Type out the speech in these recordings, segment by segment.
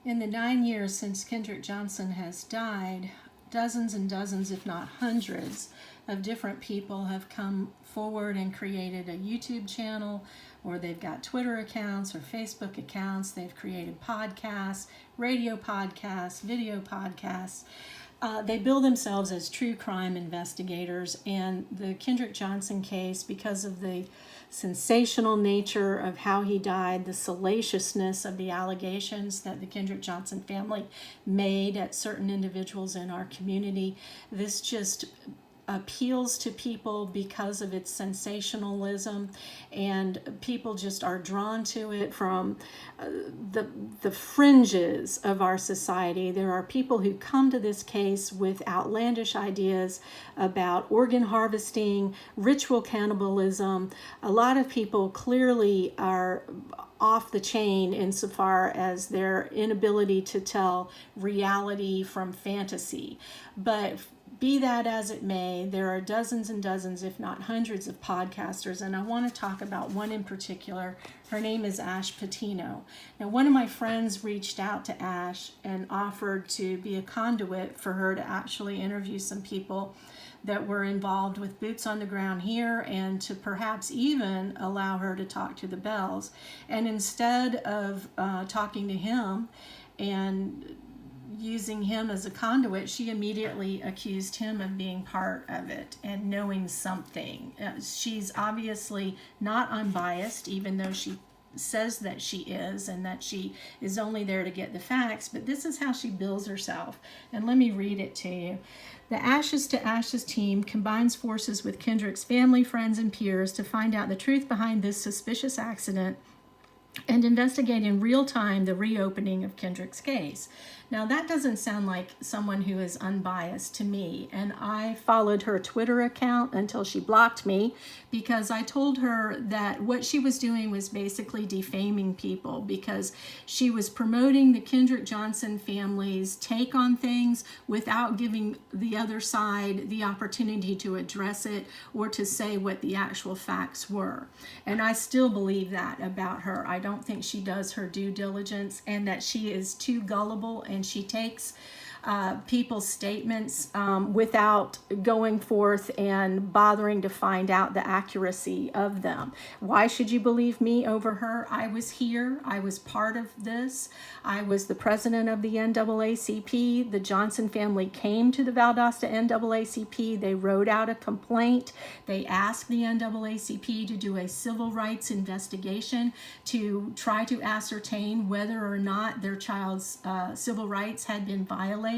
In the 9 years since Kendrick Johnson has died, dozens and dozens, if not hundreds, of different people have come forward and created a YouTube channel, or they've got Twitter accounts or Facebook accounts. They've created podcasts, radio podcasts, video podcasts. They bill themselves as true crime investigators, and the Kendrick Johnson case, because of the sensational nature of how he died, the salaciousness of the allegations that the Kendrick Johnson family made at certain individuals in our community, this just appeals to people because of its sensationalism, and people just are drawn to it from the fringes of our society. There are people who come to this case with outlandish ideas about organ harvesting, ritual cannibalism. A lot of people clearly are off the chain insofar as their inability to tell reality from fantasy. But be that as it may, there are dozens and dozens, if not hundreds, of podcasters, and I want to talk about one in particular. Her name is Ash Patino. Now, one of my friends reached out to Ash and offered to be a conduit for her to actually interview some people that were involved with boots on the ground here, and to perhaps even allow her to talk to the Bells. And instead of talking to him and using him as a conduit, she immediately accused him of being part of it and knowing something. She's obviously not unbiased, even though she says that she is, and that she is only there to get the facts, but this is how she bills herself. And let me read it to you. The Ashes to Ashes team combines forces with Kendrick's family, friends, and peers to find out the truth behind this suspicious accident and investigate in real time the reopening of Kendrick's case. Now, that doesn't sound like someone who is unbiased to me, and I followed her Twitter account until she blocked me, because I told her that what she was doing was basically defaming people, because she was promoting the Kendrick Johnson family's take on things without giving the other side the opportunity to address it or to say what the actual facts were. And I still believe that about her. I don't think she does her due diligence, and that she is too gullible, and she takes people's statements without going forth and bothering to find out the accuracy of them. Why should you believe me over her? I was here. I was part of this. I was the president of the NAACP. The Johnson family came to the Valdosta NAACP. They wrote out a complaint. They asked the NAACP to do a civil rights investigation to try to ascertain whether or not their child's civil rights had been violated.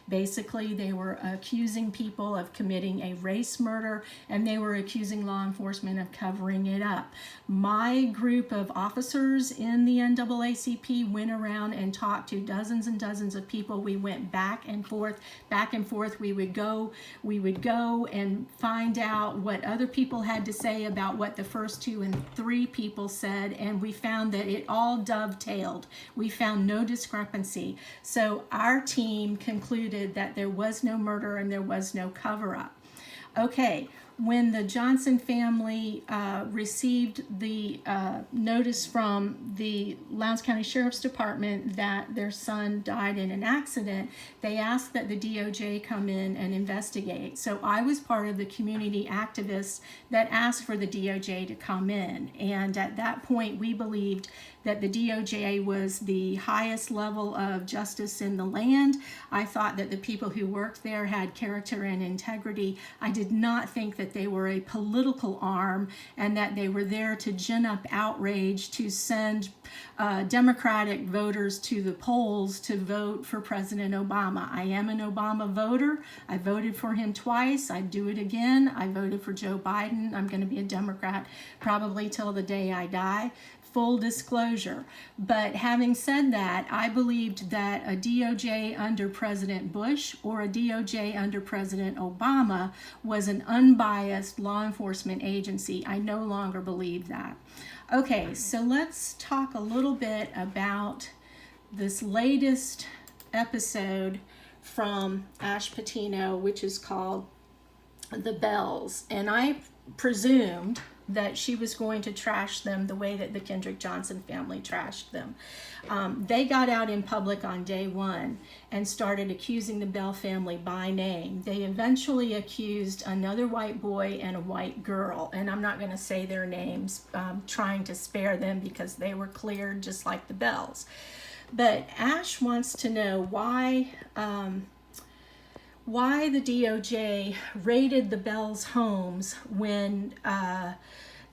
Basically, they were accusing people of committing a race murder, and they were accusing law enforcement of covering it up. My group of officers in the NAACP went around and talked to dozens and dozens of people. We went back and forth, back and forth. We would go and find out what other people had to say about what the first 2 and 3 people said, and we found that it all dovetailed. We found no discrepancy. So our team concluded that there was no murder and there was no cover-up. Okay, when the Johnson family received the notice from the Lowndes County Sheriff's Department that their son died in an accident, they asked that the DOJ come in and investigate. So I was part of the community activists that asked for the DOJ to come in. And at that point, we believed that the DOJ was the highest level of justice in the land. I thought that the people who worked there had character and integrity. I did not think that they were a political arm, and that they were there to gin up outrage, to send Democratic voters to the polls to vote for President Obama. I am an Obama voter. I voted for him twice. I'd do it again. I voted for Joe Biden. I'm going to be a Democrat probably till the day I die. Full disclosure. But having said that, I believed that a DOJ under President Bush or a DOJ under President Obama was an unbiased law enforcement agency. I no longer believe that. Okay, so let's talk a little bit about this latest episode from Ash Patino, which is called The Bells. And I presumed that she was going to trash them the way that the Kendrick Johnson family trashed them. They got out in public on day one and started accusing the Bell family by name. They eventually accused another white boy and a white girl, and I'm not going to say their names, trying to spare them because they were cleared just like the Bells. But Ash wants to know why the DOJ raided the Bells' homes when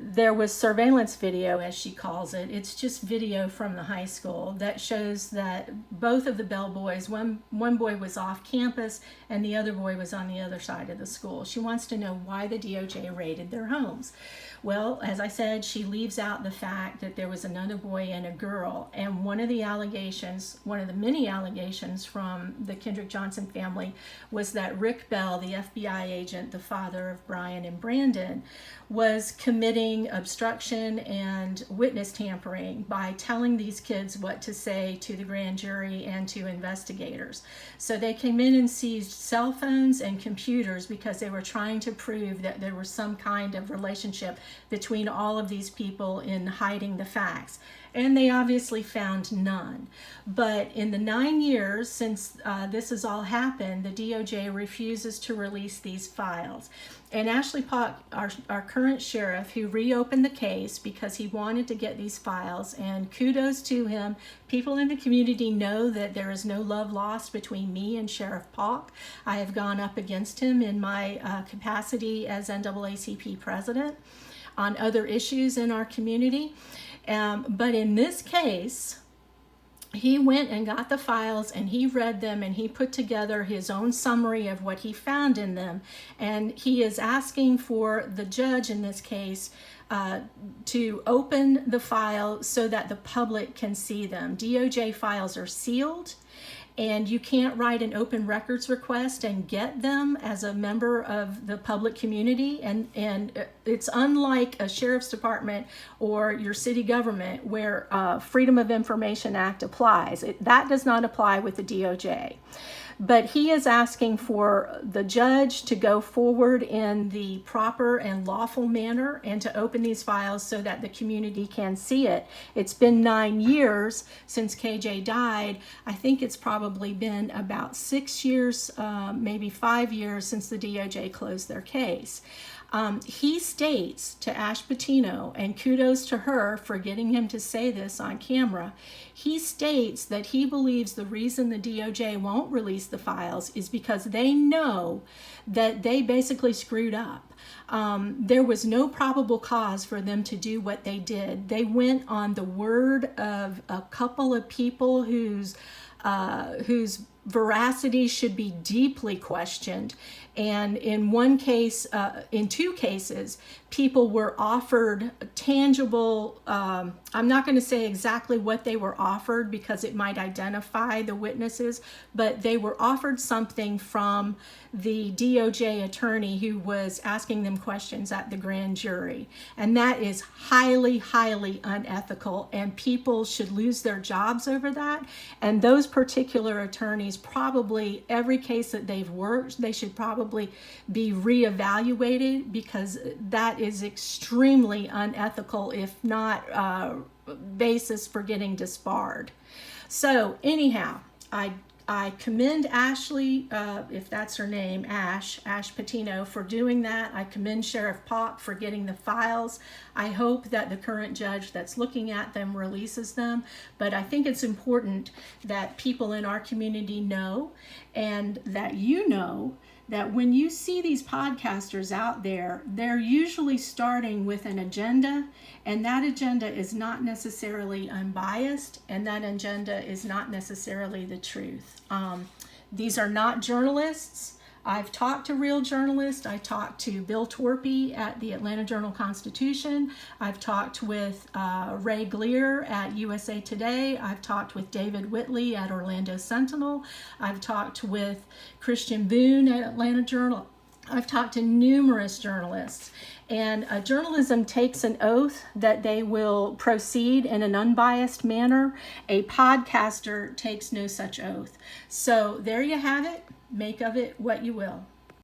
there was surveillance video, as she calls it. It's just video from the high school that shows that both of the Bell boys, one boy was off campus and the other boy was on the other side of the school. She wants to know why the DOJ raided their homes. Well, as I said, she leaves out the fact that there was another boy and a girl. And one of the allegations, one of the many allegations from the Kendrick Johnson family, was that Rick Bell, the FBI agent, the father of Brian and Brandon, was committing obstruction and witness tampering by telling these kids what to say to the grand jury and to investigators. So they came in and seized cell phones and computers because they were trying to prove that there was some kind of relationship between all of these people in hiding the facts. And they obviously found none. But in the 9 years since this has all happened, the DOJ refuses to release these files. And Ashley Paulk, our current sheriff, who reopened the case because he wanted to get these files, and kudos to him. People in the community know that there is no love lost between me and Sheriff Paulk. I have gone up against him in my capacity as NAACP president on other issues in our community. But in this case, he went and got the files and he read them and he put together his own summary of what he found in them. And he is asking for the judge in this case to open the file so that the public can see them. DOJ files are sealed, and you can't write an open records request and get them as a member of the public community. And it's unlike a sheriff's department or your city government where Freedom of Information Act applies. That does not apply with the DOJ. But he is asking for the judge to go forward in the proper and lawful manner and to open these files so that the community can see it. It's been 9 years since KJ died. I think it's probably been about 6 years, maybe 5 years since the DOJ closed their case. He states to Ash Patino, and kudos to her for getting him to say this on camera, he states that he believes the reason the DOJ won't release the files is because they know that they basically screwed up. There was no probable cause for them to do what they did. They went on the word of a couple of people whose veracity should be deeply questioned. And in one case, in two cases, people were offered tangible, I'm not going to say exactly what they were offered because it might identify the witnesses, but they were offered something from the DOJ attorney who was asking them questions at the grand jury. And that is highly, highly unethical, and people should lose their jobs over that. And those particular attorneys, probably every case that they've worked, they should probably be reevaluated because that is extremely unethical, if not basis for getting disbarred. So anyhow, I commend Ashley, if that's her name, Ash Patino, for doing that. I commend Sheriff Paulk for getting the files. I hope that the current judge that's looking at them releases them. But I think it's important that people in our community know, and that you know, that when you see these podcasters out there, they're usually starting with an agenda, and that agenda is not necessarily unbiased, and that agenda is not necessarily the truth. These are not journalists. I've talked to real journalists. I talked to Bill Torpy at the Atlanta Journal-Constitution. I've talked with Ray Glear at USA Today. I've talked with David Whitley at Orlando Sentinel. I've talked with Christian Boone at Atlanta Journal. I've talked to numerous journalists. And journalism takes an oath that they will proceed in an unbiased manner. A podcaster takes no such oath. So there you have it. Make of it what you will.